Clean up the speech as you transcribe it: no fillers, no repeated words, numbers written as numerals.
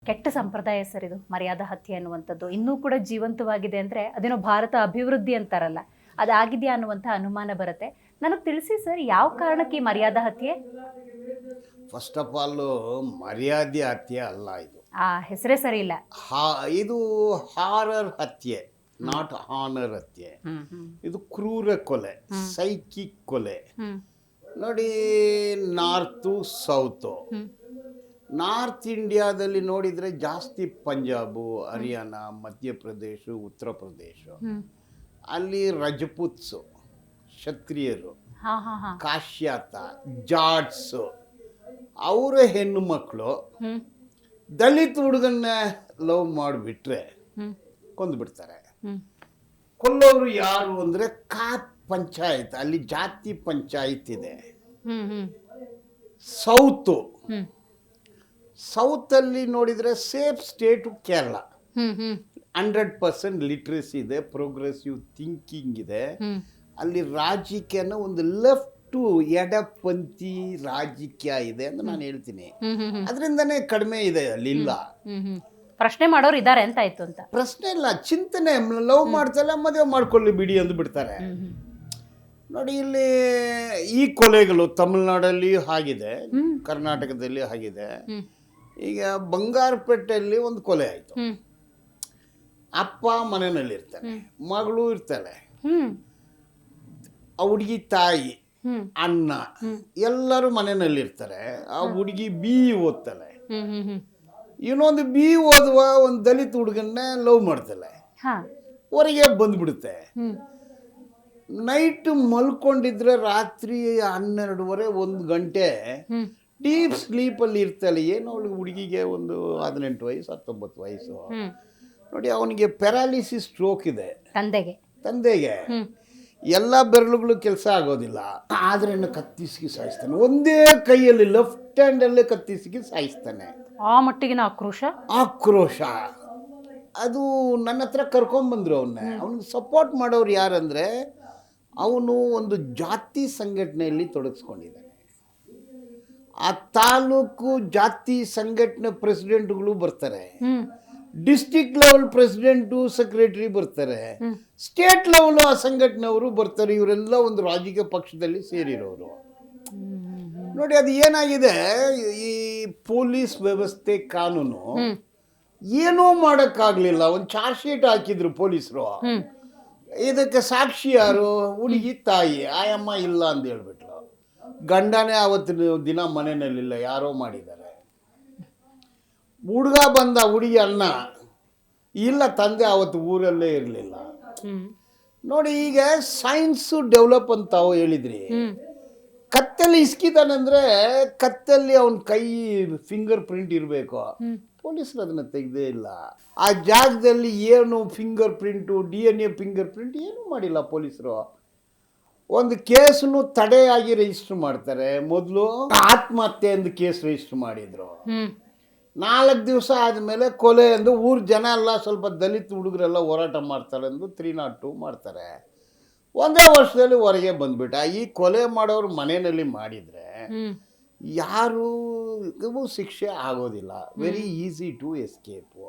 ಕೆಟ್ಟ ಸಂಪ್ರದಾಯ ಸರ್ ಇದು ಮರ್ಯಾದಾ ಹತ್ಯೆ ಅನ್ನುವಂಥದ್ದು ಇನ್ನೂ ಕೂಡ ಜೀವಂತವಾಗಿದೆ ಅಂದರೆ ಅದೇನೋ ಭಾರತ ಅಭಿವೃದ್ಧಿ ಅಂತಾರಲ್ಲ ಅದಾಗಿದೆಯಾ ಅನ್ನುವಂಥ ಅನುಮಾನ ಬರುತ್ತೆ. ನನಗೆ ತಿಳಿಸಿ ಸರ್, ಯಾವ ಕಾರಣಕ್ಕೆ ಈ ಮರ್ಯಾದಾ ಹತ್ಯೆ? ಫಸ್ಟ್ ಆಫ್ ಆಲ್ ಮರ್ಯಾದೆ ಹತ್ಯೆ ಅಲ್ಲ ಇದು. ಆ ಹೆಸರೇ ಸರಿ ಇಲ್ಲ. ಇದು ಹಾರರ್ ಹತ್ಯೆ, ನಾಟ್ ಹಾನರ್ ಹತ್ಯೆ. ಇದು ಕ್ರೂರ ಕೊಲೆ, ಸೈಕಿಕ್ ಕೊಲೆ. ನೋಡಿ, ನಾರ್ತು ಸೌತು. ನಾರ್ತ್ ಇಂಡಿಯಾದಲ್ಲಿ ನೋಡಿದರೆ ಜಾಸ್ತಿ ಪಂಜಾಬು, ಹರಿಯಾಣ, ಮಧ್ಯಪ್ರದೇಶ, ಉತ್ತರ ಪ್ರದೇಶ. ಅಲ್ಲಿ ರಜಪೂತ್ಸು, ಕ್ಷತ್ರಿಯರು, ಕಾಶ್ಯಾತ, ಜಾಟ್ಸು, ಅವರ ಹೆಣ್ಣು ಮಕ್ಕಳು ದಲಿತ ಹುಡುಗನ್ನ ಲವ್ ಮಾಡಿಬಿಟ್ರೆ ಕೊಂದುಬಿಡ್ತಾರೆ. ಕೊಲ್ಲೋರು ಯಾರು ಅಂದರೆ ಪಂಚಾಯತ್, ಅಲ್ಲಿ ಜಾತಿ ಪಂಚಾಯತ್ ಇದೆ. ಸೌತಲ್ಲಿ ನೋಡಿದರೆ ಸೇಫ್ ಸ್ಟೇಟು ಕೇರಳ. 100% ಲಿಟ್ರಸಿ ಇದೆ, ಪ್ರೋಗ್ರೆಸಿವ್ ಥಿಂಕಿಂಗ್ ಇದೆ. ಅಲ್ಲಿ ರಾಜಕೀಯನ ಒಂದು ಲೆಫ್ಟು ಎಡಪಂಥಿ ರಾಜಕೀಯ ಇದೆ ಅಂತ ನಾನು ಹೇಳ್ತೀನಿ. ಅದರಿಂದನೇ ಕಡಿಮೆ ಇದೆ, ಅಲ್ಲಿ ಇಲ್ಲ. ಪ್ರಶ್ನೆ ಮಾಡೋರು ಇದ್ದಾರೆ ಅಂತ ಆಯ್ತು ಅಂತ ಪ್ರಶ್ನೆ ಇಲ್ಲ, ಚಿಂತನೆ. ಲವ್ ಮಾಡ್ತಲ್ಲ, ಮದುವೆ ಮಾಡ್ಕೊಳ್ಳಿ ಬಿಡಿ ಅಂದು ಬಿಡ್ತಾರೆ. ನೋಡಿ, ಇಲ್ಲಿ ಈ ಕೊಲೆಗಳು ತಮಿಳ್ನಾಡಲ್ಲಿ ಆಗಿದೆ, ಕರ್ನಾಟಕದಲ್ಲಿ ಆಗಿದೆ. ಈಗ ಬಂಗಾರಪೇಟೆಯಲ್ಲಿ ಒಂದು ಕೊಲೆ ಆಯಿತು. ಅಪ್ಪ ಮನೆಯಲ್ಲಿ ಇರ್ತಾನೆ, ಮಗಳು ಇರ್ತಾಳೆ, ಆ ಹುಡುಗಿ ತಾಯಿ, ಅಣ್ಣ ಎಲ್ಲರೂ ಮನೆಯಲ್ಲಿ ಇರ್ತಾರೆ. ಆ ಹುಡುಗಿ ಓದ್ತಾಳೆ. ಇನ್ನೊಂದು ಓದುವ ಒಂದು ದಲಿತ ಹುಡುಗನ್ನ ಲವ್ ಮಾಡ್ತಾಳೆ, ಹೊರಗೆ ಬಂದ್ಬಿಡುತ್ತೆ. ನೈಟ್ ಮಲ್ಕೊಂಡಿದ್ರೆ ರಾತ್ರಿ 12:30 1 ಗಂಟೆ ಡೀಪ್ ಸ್ಲೀಪಲ್ಲಿ ಇರ್ತಾಳೆ. ಏನು ಅವಳಿಗೆ ಹುಡುಗಿಗೆ ಒಂದು 18 ವಯಸ್ಸು 19 ವಯಸ್ಸು. ನೋಡಿ, ಅವನಿಗೆ ಪ್ಯಾರಾಲಿಸಿಸ್ ಸ್ಟ್ರೋಕ್ ಇದೆ. ತಂದೆಗೆ ಎಲ್ಲ ಬೆರಳುಗಳು ಕೆಲಸ ಆಗೋದಿಲ್ಲ. ಆದರೆ ಕತ್ತಿಸಿಗೆ ಸಾಯಿಸ್ತಾನೆ, ಒಂದೇ ಕೈಯಲ್ಲಿ ಲೆಫ್ಟ್ ಹ್ಯಾಂಡಲ್ಲೇ ಕತ್ತಿಸಿಗೆ ಸಾಯಿಸ್ತಾನೆ. ಆ ಮಟ್ಟಿಗಿನ ಆಕ್ರೋಶ. ಅದು ನನ್ನ ಹತ್ರ ಕರ್ಕೊಂಡ್ಬಂದ್ರು ಅವನಿಗೆ ಸಪೋರ್ಟ್ ಮಾಡೋರು ಯಾರಂದರೆ, ಅವನು ಒಂದು ಜಾತಿ ಸಂಘಟನೆಯಲ್ಲಿ ತೊಡಗಿಸ್ಕೊಂಡಿದ್ದಾನೆ. ಆ ತಾಲೂಕು ಜಾತಿ ಸಂಘಟನೆ ಪ್ರೆಸಿಡೆಂಟ್ಗಳು ಬರ್ತಾರೆ, ಡಿಸ್ಟ್ರಿಕ್ಟ್ ಲೆವೆಲ್ ಪ್ರೆಸಿಡೆಂಟು ಸೆಕ್ರೆಟರಿ ಬರ್ತಾರೆ, ಸ್ಟೇಟ್ ಲೆವೆಲ್ ಆ ಸಂಘಟನೆಯವರು ಬರ್ತಾರೆ. ಇವರೆಲ್ಲ ಒಂದು ರಾಜಕೀಯ ಪಕ್ಷದಲ್ಲಿ ಸೇರಿರೋರು. ನೋಡಿ, ಅದು ಏನಾಗಿದೆ, ಈ ಪೊಲೀಸ್ ವ್ಯವಸ್ಥೆ ಕಾನೂನು ಏನೂ ಮಾಡೋಕ್ಕಾಗಲಿಲ್ಲ. ಒಂದು ಚಾರ್ಜ್ ಶೀಟ್ ಹಾಕಿದ್ರು ಪೊಲೀಸರು. ಇದಕ್ಕೆ ಸಾಕ್ಷಿ ಯಾರು? ಹುಡುಗಿ ತಾಯಿ. ಆಯಮ್ಮ ಇಲ್ಲ ಅಂತ ಹೇಳ್ಬಿಟ್ರು. ಗಂಡನೇ ಆವತ್ತಿನ ದಿನ ಮನೆಯಲ್ಲಿಲ್ಲ, ಯಾರೋ ಮಾಡಿದ್ದಾರೆ. ಹುಡುಗ ಬಂದ, ಹುಡುಗಿ ಅಣ್ಣ ಇಲ್ಲ, ತಂದೆ ಆವತ್ತು ಊರಲ್ಲೇ ಇರಲಿಲ್ಲ. ನೋಡಿ, ಈಗ ಸೈನ್ಸು ಡೆವಲಪ್ ಅಂತ ಹೇಳಿದ್ರಿ. ಕತ್ತಲ್ಲಿ ಇಸ್ಕಿದಾನಂದ್ರೆ ಕತ್ತಲ್ಲಿ ಅವನ ಕೈ ಫಿಂಗರ್ ಪ್ರಿಂಟ್ ಇರಬೇಕು. ಪೊಲೀಸರು ಅದನ್ನು ತೆಗೆದೇ ಇಲ್ಲ. ಆ ಜಾಗದಲ್ಲಿ ಏನು finger print, DNA finger print ಏನೂ ಮಾಡಿಲ್ಲ ಪೊಲೀಸರು. ಒಂದು ಕೇಸನ್ನು ತಡೆಯಾಗಿ ರಿಜಿಸ್ಟರ್ ಮಾಡ್ತಾರೆ. ಮೊದಲು ಆತ್ಮಹತ್ಯೆ ಎಂದು ಕೇಸ್ ರಿಜಿಸ್ಟರ್ ಮಾಡಿದ್ರು. 4 ದಿವಸ ಆದಮೇಲೆ ಕೊಲೆ ಎಂದು ಊರ ಜನ ಎಲ್ಲ ಸ್ವಲ್ಪ ದಲಿತ ಹುಡುಗರೆಲ್ಲ ಹೋರಾಟ ಮಾಡ್ತಾರೆ ಎಂದು 302 ಮಾಡ್ತಾರೆ. ಒಂದೇ ವರ್ಷದಲ್ಲಿ ಹೊರಗೆ ಬಂದ್ಬಿಟ್ಟ. ಈ ಕೊಲೆ ಮಾಡೋರು ಮನೆಯಲ್ಲಿ ಮಾಡಿದರೆ ಯಾರು ಶಿಕ್ಷೆ ಆಗೋದಿಲ್ಲ. Very easy to escape.